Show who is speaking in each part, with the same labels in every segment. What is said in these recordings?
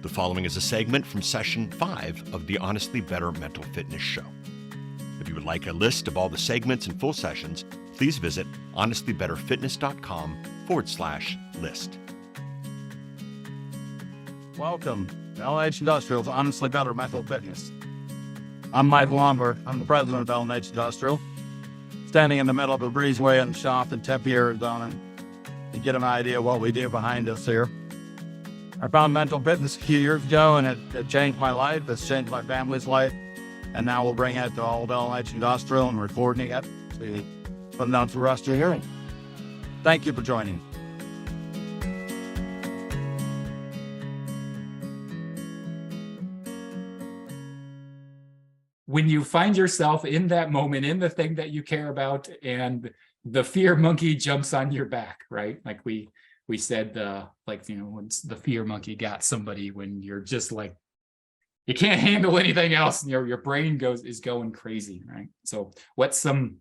Speaker 1: The following is a segment from session 5 of the Honestly Better Mental Fitness Show. If you would like a list of all the segments and full sessions, please visit honestlybetterfitness.com/list.
Speaker 2: Welcome to LH Industrial's Honestly Better Mental Fitness. I'm Mike Lomber. I'm the president of LH Industrial, standing in the middle of a breezeway in the shop in Tempe, Arizona, to get an idea of what we do behind us here. I found mental fitness a few years ago, and it changed my life. It's changed my family's life. And now we'll bring it to all of LH Industrial and recording it to put it out for us to hearing. Thank you for joining.
Speaker 3: When you find yourself in that moment, in the thing that you care about, and the fear monkey jumps on your back, right? Like we said, once the fear monkey got somebody, when you're just like, you can't handle anything else, and your brain is going crazy, right? So what's some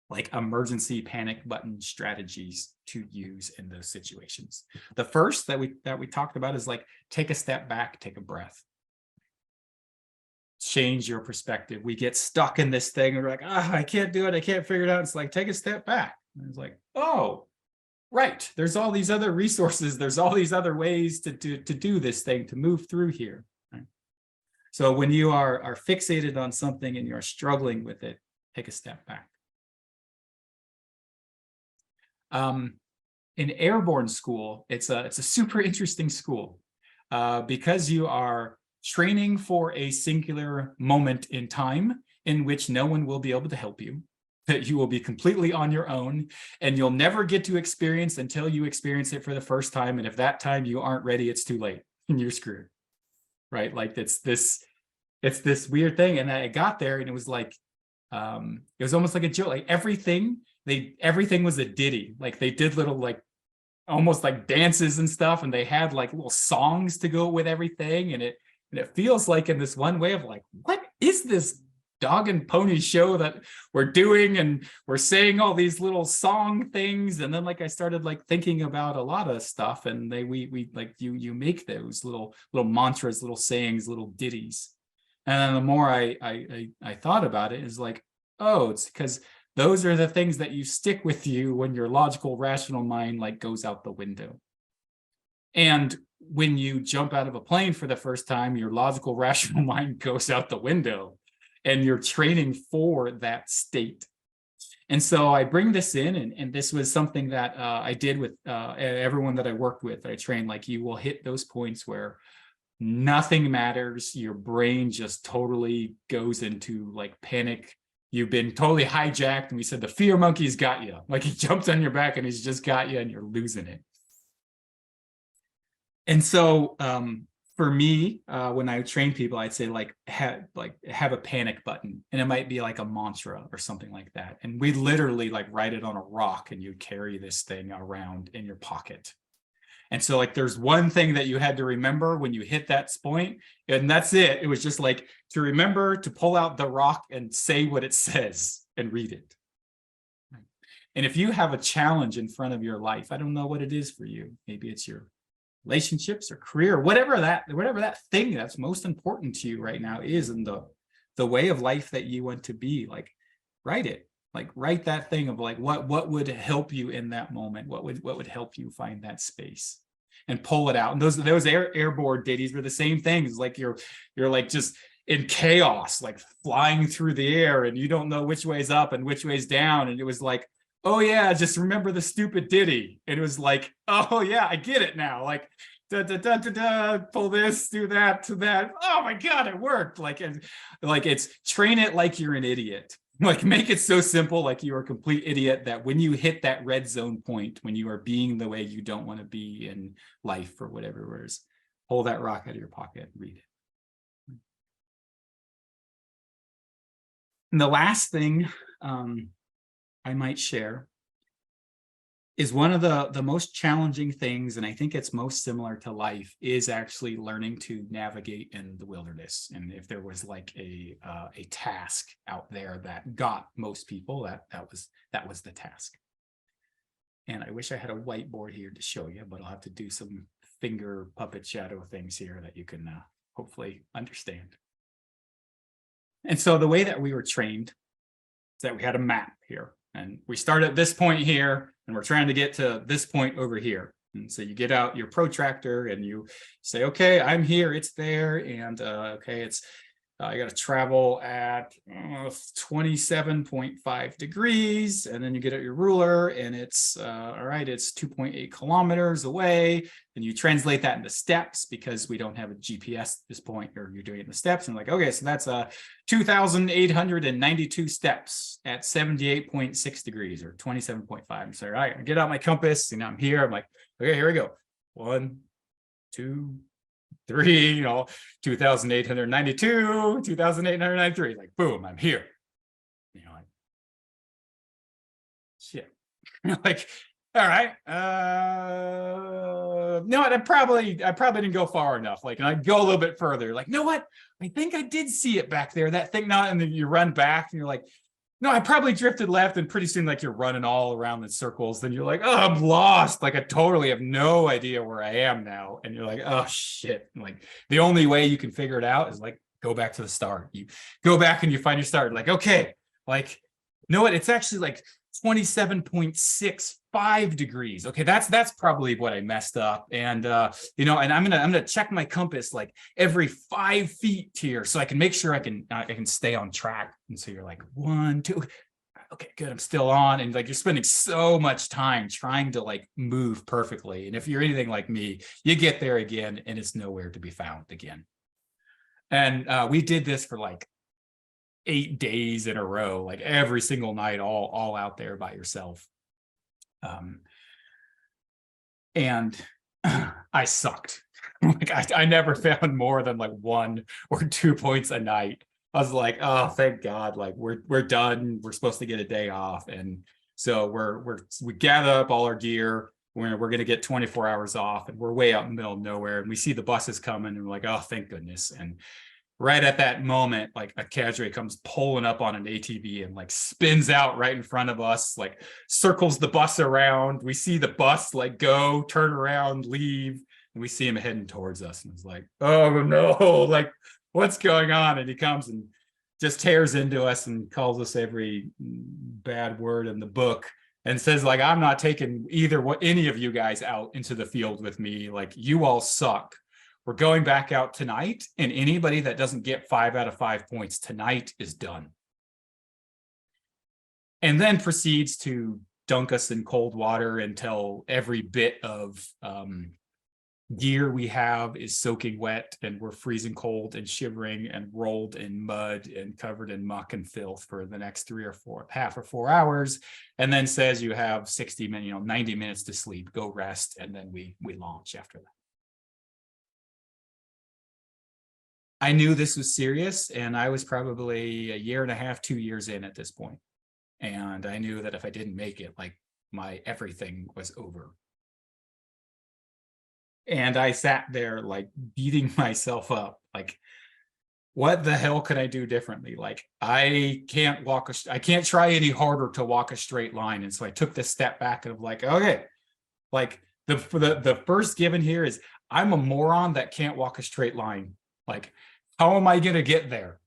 Speaker 3: like emergency panic button strategies to use in those situations? The first that we talked about is like, take a step back, take a breath. Change your perspective. We get stuck in this thing and we're like, I can't do it. I can't figure it out. It's like, take a step back. And it's like, oh, right. There's all these other resources. There's all these other ways to do this thing, to move through here. Right? So when you are fixated on something and you're struggling with it, take a step back. In airborne school, it's a super interesting school because you are training for a singular moment in time in which no one will be able to help you, that you will be completely on your own, and you'll never get to experience until you experience it for the first time. And if that time you aren't ready, it's too late and you're screwed, right? Like it's this weird thing. And I got there and it was like, it was almost like a joke. Like everything was a ditty. Like they did little like almost like dances and stuff, and they had like little songs to go with everything. And it feels like in this one way of like, what is this dog and pony show that we're doing? And we're saying all these little song things. And then like, I started like thinking about a lot of stuff, and we like, you make those little mantras, little sayings, little ditties. And then the more I thought about it, is like, oh, it's because those are the things that you stick with you when your logical, rational mind like goes out the window. And when you jump out of a plane for the first time, your logical, rational mind goes out the window, and you're training for that state. And so I bring this in, and this was something that I did with everyone that I worked with. I trained, like, you will hit those points where nothing matters. Your brain just totally goes into like panic. You've been totally hijacked. And we said the fear monkey's got you. Like he jumped on your back and he's just got you, and you're losing it. And so for me, when I train people, I'd say have a panic button, and it might be like a mantra or something like that. And we literally like write it on a rock, and you carry this thing around in your pocket. And so like, there's one thing that you had to remember when you hit that point, and that's it. It was just like to remember to pull out the rock and say what it says and read it. And if you have a challenge in front of your life, I don't know what it is for you. Maybe it's your relationships or career, whatever that thing that's most important to you right now is, in the way of life that you want to be. Like, write it. Like, write that thing of like, what would help you in that moment? What would help you find that space, and pull it out. And those airborne ditties were the same things. Like you're like just in chaos, like flying through the air, and you don't know which way's up and which way's down. And it was like, oh yeah, just remember the stupid ditty. And it was like, oh yeah, I get it now. Like, da da da da da, pull this, do that, to that. Oh my God, it worked. Like it's train it like you're an idiot. Like, make it so simple, like you're a complete idiot, that when you hit that red zone point, when you are being the way you don't want to be in life or whatever it is, pull that rock out of your pocket, read it. And the last thing I might share is one of the most challenging things, and I think it's most similar to life, is actually learning to navigate in the wilderness. And if there was like a task out there that got most people, that was the task. And I wish I had a whiteboard here to show you, but I'll have to do some finger puppet shadow things here that you can hopefully understand. And so the way that we were trained is that we had a map here, and we start at this point here, and we're trying to get to this point over here. And so you get out your protractor and you say, okay, I'm here, it's there, and okay, it's I got to travel at 27.5 degrees, and then you get out your ruler, and it's all right, it's 2.8 kilometers away. And you translate that into steps because we don't have a GPS at this point, or you're doing it in the steps. And like, okay, so that's 2,892 steps at 78.6 degrees or 27.5. So all right, I get out my compass, and I'm here. I'm like, okay, here we go. 1, 2, 3, 2,892, 2,893, like, boom, I'm here. Like, shit. Like, all right. No, I probably didn't go far enough. Like, and I go a little bit further. Like, you know what? I think I did see it back there. That thing now, and then you run back, and you're like, no, I probably drifted left, and pretty soon, like, you're running all around in circles. Then you're like, oh, I'm lost. Like, I totally have no idea where I am now. And you're like, oh, shit. And like, the only way you can figure it out is like, go back to the start. You go back and you find your start. Like, okay, like, you know what? It's actually like 27.65 degrees. Okay, that's probably what I messed up. And and I'm gonna check my compass like every 5 feet here, so I can make sure I can stay on track. And so you're like 1, 2, okay, good, I'm still on. And like, you're spending so much time trying to like move perfectly. And if you're anything like me, you get there again and it's nowhere to be found again. And we did this for like 8 days in a row, like every single night, all out there by yourself. And I sucked. Like, I never found more than like 1 or 2 points a night. I was like, oh, thank God, like we're done. We're supposed to get a day off. And so we gather up all our gear. We're gonna get 24 hours off, and we're way out in the middle of nowhere, and we see the buses coming, and we're like, oh, thank goodness. And right at that moment, like a cadre comes pulling up on an ATV and like spins out right in front of us, like circles the bus around. We see the bus like go, turn around, leave, and we see him heading towards us. And it's like, oh no, like what's going on? And he comes and just tears into us and calls us every bad word in the book and says, like, I'm not taking any of you guys out into the field with me. Like, you all suck. We're going back out tonight, and anybody that doesn't get 5 out of 5 points tonight is done. And then proceeds to dunk us in cold water until every bit of gear we have is soaking wet, and we're freezing cold and shivering and rolled in mud and covered in muck and filth for the next 4 hours, and then says you have 60 minutes, 90 minutes to sleep, go rest, and then we launch after that. I knew this was serious, and I was probably 1.5 years, 2 years in at this point. And I knew that if I didn't make it, like, my everything was over. And I sat there like beating myself up, like, what the hell could I do differently? Like, I can't try any harder to walk a straight line. And so I took this step back and I'm like, okay, like the first given here is I'm a moron that can't walk a straight line. Like, how am I going to get there?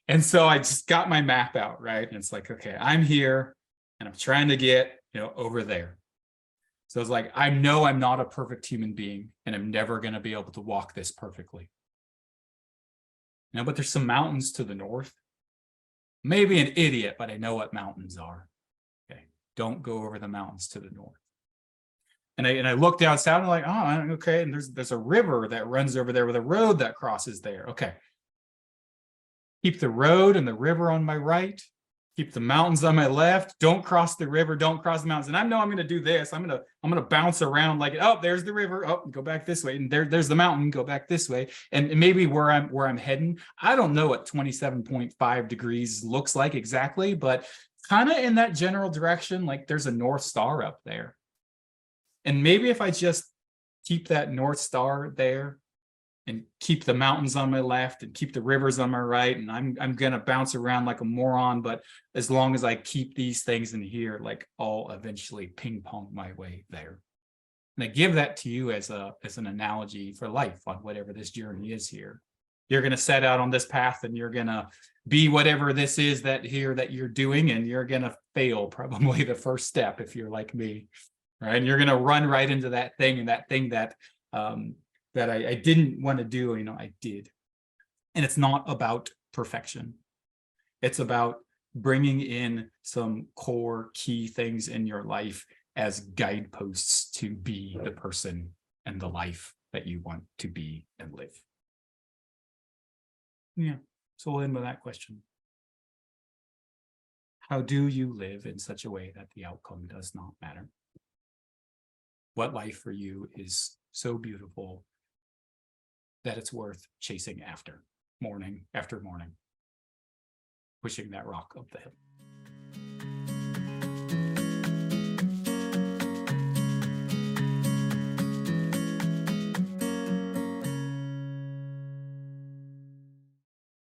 Speaker 3: And so I just got my map out, right? And it's like, okay, I'm here and I'm trying to get, over there. So it's like, I know I'm not a perfect human being, and I'm never going to be able to walk this perfectly. But there's some mountains to the north. Maybe an idiot, but I know what mountains are. Okay, don't go over the mountains to the north. And I look down south and I'm like, oh, okay. And there's a river that runs over there with a road that crosses there. Okay. Keep the road and the river on my right. Keep the mountains on my left. Don't cross the river. Don't cross the mountains. And I know I'm going to do this. I'm going to bounce around like, oh, there's the river. Oh, go back this way. And there's the mountain. Go back this way. And maybe where I'm heading, I don't know what 27.5 degrees looks like exactly, but kind of in that general direction. Like, there's a North Star up there. And maybe if I just keep that North Star there and keep the mountains on my left and keep the rivers on my right, and I'm going to bounce around like a moron, but as long as I keep these things in here, like, I'll eventually ping pong my way there. And I give that to you as an analogy for life on whatever this journey is here. You're going to set out on this path and you're going to be whatever this is that you're doing, and you're going to fail probably the first step if you're like me, right? And you're going to run right into that thing, and that thing that I didn't want to do, I did. And it's not about perfection. It's about bringing in some core key things in your life as guideposts to be the person and the life that you want to be and live. Yeah, so we'll end with that question. How do you live in such a way that the outcome does not matter? What life for you is so beautiful that it's worth chasing after, morning after morning, pushing that rock up the hill?